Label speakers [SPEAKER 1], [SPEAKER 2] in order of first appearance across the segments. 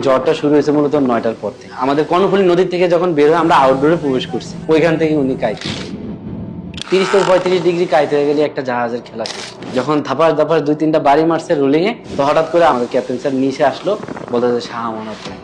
[SPEAKER 1] জ্বরটা শুরু হয়েছে মূলত ৯টার পর থেকে। আমাদের কর্ণফুলী নদী থেকে যখন বের হয়ে আমরা আউটডোরে প্রবেশ করছি, ওইখান থেকে উনি কাইট ৩০ থেকে ৩৫ ডিগ্রি কাইট হয়ে গেলে একটা জাহাজের খেলা শেষ। যখন ধাপাস ধাপাস ২-৩টা বাড়ি মারছে রোলিং এ, তো হঠাৎ করে আমাদের ক্যাপ্টেন স্যার নিচে আসলো, বলতে শাহ আমানত নাই,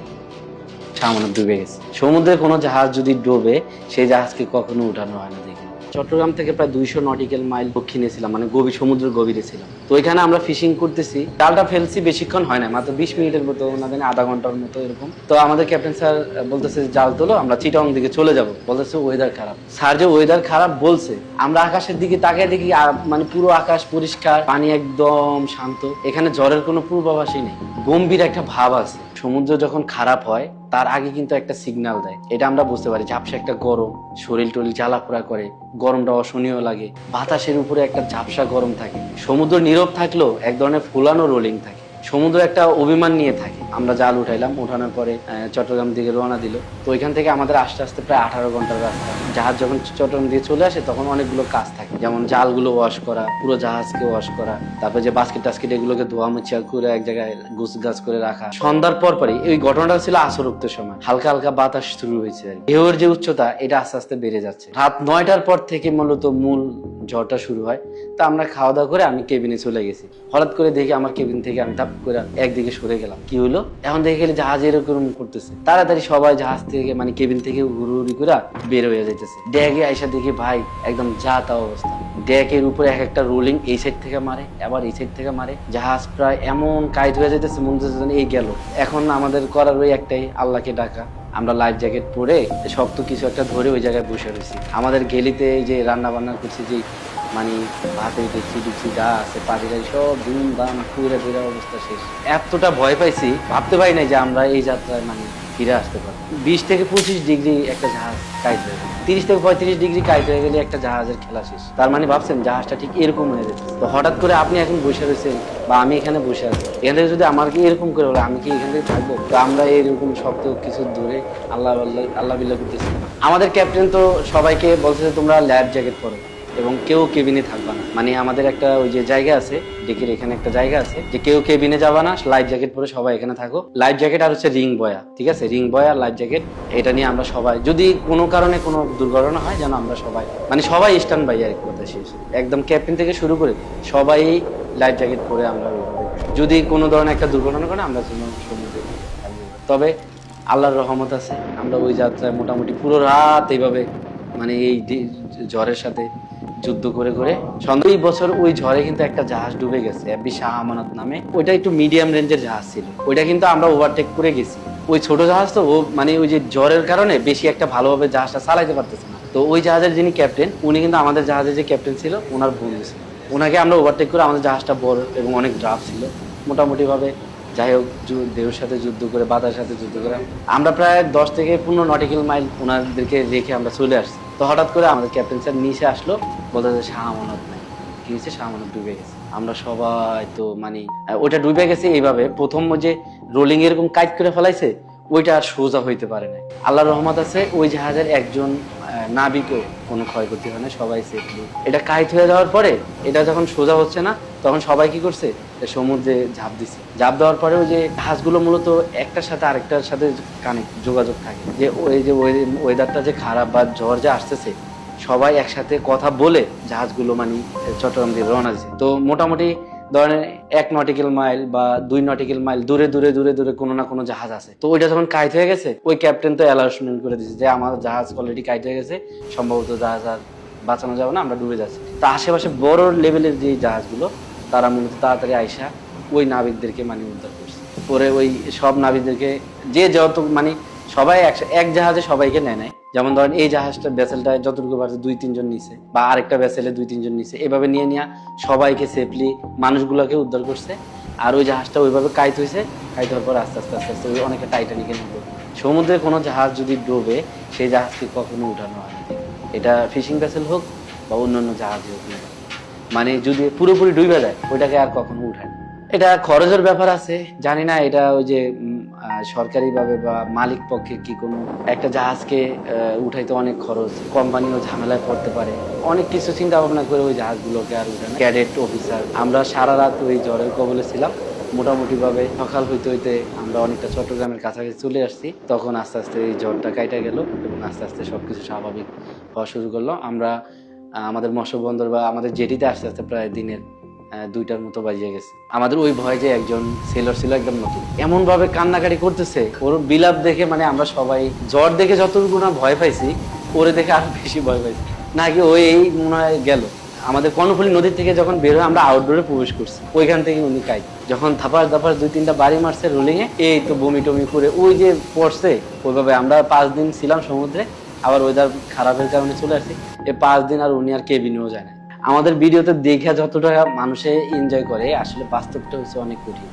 [SPEAKER 1] শাহ আমানত ডুবে গেছে। সমুদ্রে কোনো জাহাজ যদি ডোবে, সেই জাহাজকে কখনো উঠানো হয় না। দেখি চট্টগ্রাম থেকে প্রায় ২০০ নটিক্যাল মাইল দক্ষিণে ছিলাম, মানে গভীর সমুদ্রের গভীরে ছিলাম। তো ওইখানে আমরা ফিশিং করতেছি, জালটা ফেলছি, বেশিক্ষণ হয় না, মাত্র ২০ মিনিটের মতো, না জানি আধা ঘন্টার মতো এরকম। তো আমাদের ক্যাপ্টেন স্যার বলতেছে জাল তোলো, আমরা চিটাগং দিকে চলে যাব। বলতেছে ওয়েদার খারাপ। স্যার যে ওয়েদার খারাপ বলছে, আমরা আকাশের দিকে তাকিয়ে দেখি মানে পুরো আকাশ পরিষ্কার, পানি একদম শান্ত, এখানে ঝড়ের কোনো পূর্বাভাসই নেই। গম্ভীর একটা ভাব আছে। সমুদ্র যখন খারাপ হয় তার আগে কিন্তু একটা সিগন্যাল দেয়, এটা আমরা বুঝতে পারি। ঝাপসা একটা গরম, শরীর টরিল জ্বালাপোড়া করে, গরমটা অসহনীয় লাগে, বাতাসের উপরে একটা ঝাপসা গরম থাকে। সমুদ্র নীরব থাকলেও এক ধরনের ফুলানো রোলিং থাকে। সমুদ্র একটা অভিমান নিয়ে থাকে। আমরা জাল উঠাইলাম, উঠানোর পরে চট্টগ্রাম দিকে রওনা দিল। তো ওইখান থেকে আমাদের আস্তে আস্তে প্রায় 18 ঘন্টার রাস্তা। জাহাজ যখন চট্টগ্রাম দিয়ে চলে আসে তখন অনেকগুলো কাজ থাকে, যেমন জালগুলো ওয়াশ করা, পুরো জাহাজকে ওয়াশ করা, তারপর যে বাস্কেট টাস্কেট এগুলোকে ধোয়া মুছা করে এক জায়গায় গুছ গাছ করে রাখা। সন্ধ্যার পরই এই ঘটনাটা ছিল আসরুক্ত সময়, হালকা হালকা বাতাস শুরু হয়েছে। ঢেউয়ের যে উচ্চতা এটা আস্তে আস্তে বেড়ে যাচ্ছে। রাত 9টার পর থেকে মূলত মূল ঝড়টা শুরু হয়। তা আমরা খাওয়া দাওয়া করে আমি কেবিনে চলে গেছি। হঠাৎ করে দেখি আমার কেবিন থেকে আমি ধাপ করে একদিকে সরে গেলাম। কি হলো? এখন দেখে গেলে জাহাজ এরকম করতেছে, তাড়াতাড়ি সবাই জাহাজ থেকে মানে কেবিন থেকে হুড়ুহুড়ি করে বের হয়ে যাইতেছে। ড্যাগে আইসা দেখি ভাই একদম যা তা অবস্থা। ড্যাকের উপরে এক একটা রোলিং এই সাইড থেকে মারে, আবার এই সাইড থেকে মারে। জাহাজ প্রায় এমন কাইট হয়ে যাইতেছে, মনে হচ্ছে এই গেল। এখন আমাদের করার ওই একটাই, আল্লাহকে ডাকা। আমরা লাইফ জ্যাকেট পরে শক্ত কিছু একটা ধরে ওই জায়গায় বসে রয়েছি। আমাদের গেলিতে যে রান্না বান্না করছি, যে মানে ভাতের ডেকচি ডুকচি যা আছে, পাটিরাই সব ধুম দাম পুরা পুরা অবস্থা শেষ। এতটা ভয় পাইছি, ভাবতে পারি নাই যে আমরা এই যাত্রায় মানে ফিরে আসতে পারি। 20 থেকে 25 ডিগ্রি একটা জাহাজ কাইট হয়ে গেল, 30 থেকে 35 ডিগ্রি কাইট হয়ে গেলে একটা জাহাজের খেলা শেষ। তার মানে ভাবছেন জাহাজটা ঠিক এরকম হয়ে যেত। তো হঠাৎ করে আপনি এখন বসে রয়েছেন বা আমি এখানে বসে আছি, এখান থেকে যদি আমাকে এরকম করে বলে আমি কি এখান থেকে থাকবো? তো আমরা এরকম শক্ত কিছু ধরে আল্লাহ আল্লাহ বিল্লাহ করতেছি। আমাদের ক্যাপ্টেন তো সবাইকে বলছে যে তোমরা লাইফ জ্যাকেট পরো এবং কেউ কেবিনে থাকবা না। মানে আমাদের একটা ওই যে জায়গা আছে, ডেকের এখানে একটা জায়গা আছে যে কেউ কেবিনে যাবা না, লাইফ জ্যাকেট পরে সবাই এখানে থাকো। লাইফ জ্যাকেট আর হচ্ছে রিং বয়া, ঠিক আছে? রিং বয়া, লাইফ জ্যাকেট, এটা নিয়ে আমরা সবাই, যদি কোনো কারণে কোনো দুর্ঘটনা হয় যেন আমরা সবাই মানে সবাই স্ট্যান্ড বাই আর কথা শেষ। একদম ক্যাপ্টেন থেকে শুরু করে সবাই লাইফ জ্যাকেট পরে আমরা যদি কোনো ধরনের একটা দুর্ঘটনা করে আমরা যেন সমুদ্রে। তবে আল্লাহর রহমত আছে, আমরা ওই যাত্রায় মোটামুটি পুরো রাত এইভাবে মানে এই ঝড়ের সাথে যুদ্ধ করে করে ওই বছর ওই ঝড়ে কিন্তু একটা জাহাজ ডুবে গেছে, এফবি শাহ আমানত নামে। ওইটা একটু মিডিয়াম রেঞ্জের জাহাজ ছিল, ওইটা কিন্তু আমরা ওভারটেক করে গেছি। ওই ছোট জাহাজ তো ও মানে ওই যে ঝড়ের কারণে বেশি একটা ভালোভাবে জাহাজটা চালাইতে পারতেছে না। তো ওই জাহাজের যিনি ক্যাপ্টেন, উনি কিন্তু আমাদের জাহাজের যে ক্যাপ্টেন ছিল ওনার বন্ধু ছিল। ওনাকে আমরা ওভারটেক করে, আমাদের জাহাজটা বড় এবং অনেক ড্রাফট ছিল মোটামুটি ভাবে। যাই হোক, ঢেউর সাথে যুদ্ধ করে, বাতাসের সাথে যুদ্ধ করে আমরা প্রায় 10 থেকে 15 নটিক্যাল মাইল ওনাদেরকে রেখে আমরা চলে আসছি। তো হঠাৎ করে আমাদের ক্যাপ্টেন স্যার নিচে আসলো, বলতে শাহ আমানত নাই। কি হয়েছে? শাহ আমানত ডুবে গেছে। আমরা সবাই তো মানে ওইটা ডুবে গেছে এইভাবে, প্রথম যে রোলিং এরকম কাইট করে ফেলাইছে ওইটা আর সোজা হইতে পারে না। আল্লাহর রহমত আছে, ওই জাহাজের একজন নাবিকও কোনো ক্ষয়ক্ষতি হয় না, সবাই সেফলি। এটা কাইট হয়ে যাওয়ার পরে এটা যখন সোজা হচ্ছে না, তখন সবাই কি করছে, সমুদ্রে ঝাঁপ দিছে। ঝাঁপ দেওয়ার পরে ওই যে জাহাজগুলো মূলত একটার সাথে আরেকটার সাথে কানেক্ট, যোগাযোগ থাকে, যে ওই যে ওয়েদারটা যে খারাপ বা ঝড় যে আসতেছে, সবাই একসাথে কথা বলে জাহাজগুলো মানে চট্টগ্রাম দিয়ে রওনা দিছে। তো মোটামুটি ধরেন 1 নটিক্যাল মাইল বা 2 নটিক্যাল মাইল দূরে দূরে দূরে দূরে কোনো না কোনো জাহাজ আছে। তো ওইটা যখন কাইট হয়ে গেছে, ওই ক্যাপ্টেন তো অ্যালাউন্সমেন্ট করে দিয়েছে যে আমার জাহাজ অলরেডি কাইট হয়ে গেছে, সম্ভবত জাহাজ আর বাঁচানো যাবে না, আমরা ডুবে যাচ্ছি। তা আশেপাশে বড় লেভেলের যে জাহাজগুলো, তারা মূলত তাড়াতাড়ি আইসা ওই নাবিকদেরকে মানে উদ্ধার করছে। পরে ওই সব নাবিকদেরকে যে যত মানে সবাই এক জাহাজে সবাইকে নেয় নাই। যেমন ধরেন এই জাহাজটা ভেসেলটা যতটুকু পারছে 2-3 জন নিছে, বা আরেকটা ভেসেলে 2-3 জন নিছে, এভাবে নিয়ে নিয়ে সবাইকে সেফলি মানুষগুলোকে উদ্ধার করছে। আর ওই জাহাজটা ওইভাবে কাইট হয়েছে, কাইট হওয়ার পর আস্তে আস্তে আস্তে আস্তে ওই অনেকে টাইটানিকে নেবে। সমুদ্রে কোনো জাহাজ যদি ডোবে, সেই জাহাজকে কখনো উঠানো হয় না। এটা ফিশিং ভেসেল হোক বা অন্যান্য জাহাজ হোক, মানে যদি পুরোপুরি ডুবে যায় ওইটাকে আর কখনো উঠায় না। এটা খরচের ব্যাপার আছে, জানি না এটা ওই যে সরকারি ভাবে বা মালিক পক্ষে কি কোনো একটা জাহাজকে উঠাইতে অনেক খরচ, কোম্পানিও ঝামেলায় পড়তে পারে, অনেক কিছু চিন্তা ভাবনা করে ওই জাহাজগুলোকে আর উঠায় না। ক্যাডেট অফিসার আমরা সারা রাত ওই ঝড়ের কবলে ছিলাম, মোটামুটি ভাবে সকাল হইতে হইতে আমরা অনেকটা চট্টগ্রামের কাছাকাছি চলে আসছি। তখন আস্তে আস্তে এই ঝড়টা কাইটা গেল এবং আস্তে আস্তে সবকিছু স্বাভাবিক হওয়া শুরু করলো। আমরা আমাদের মৎস্য বন্দর বা আমাদের জেটিতে আস্তে আস্তে প্রায় দিনের 2টার মতো বাজিয়ে গেছে। আমাদের ওই ভয় যে একজন সেলর ছিল একদম নতুন, এমন ভাবে কান্নাকাটি করতেছে, ওর বিলাপ দেখে মানে আমরা সবাই জ্বর দেখে যতটুকু না ভয় পাইছি, ওরে দেখে আরো বেশি ভয় পাইছি। নাকি ওই এই মনে হয় গেল। আমাদের কর্ণফুলী নদীর থেকে যখন বের হয়ে আমরা আউটডোরে প্রবেশ করছি, ওইখান থেকে উনি কাই যখন থাপার দাপার 2-3টা বাড়ি মারছে রোলিং এ, এই তো বমি টমি করে ওই যে পড়ছে। ওইভাবে আমরা 5 দিন ছিলাম সমুদ্রে, আবার ওয়েদার খারাপের কারণে চলে আসছি। এই 5 দিন আর উনি আর কেবিনেও যায় না। আমাদের ভিডিওতে দেখে যতটা মানুষে এনজয় করে, আসলে বাস্তবটা হচ্ছে অনেক কঠিন।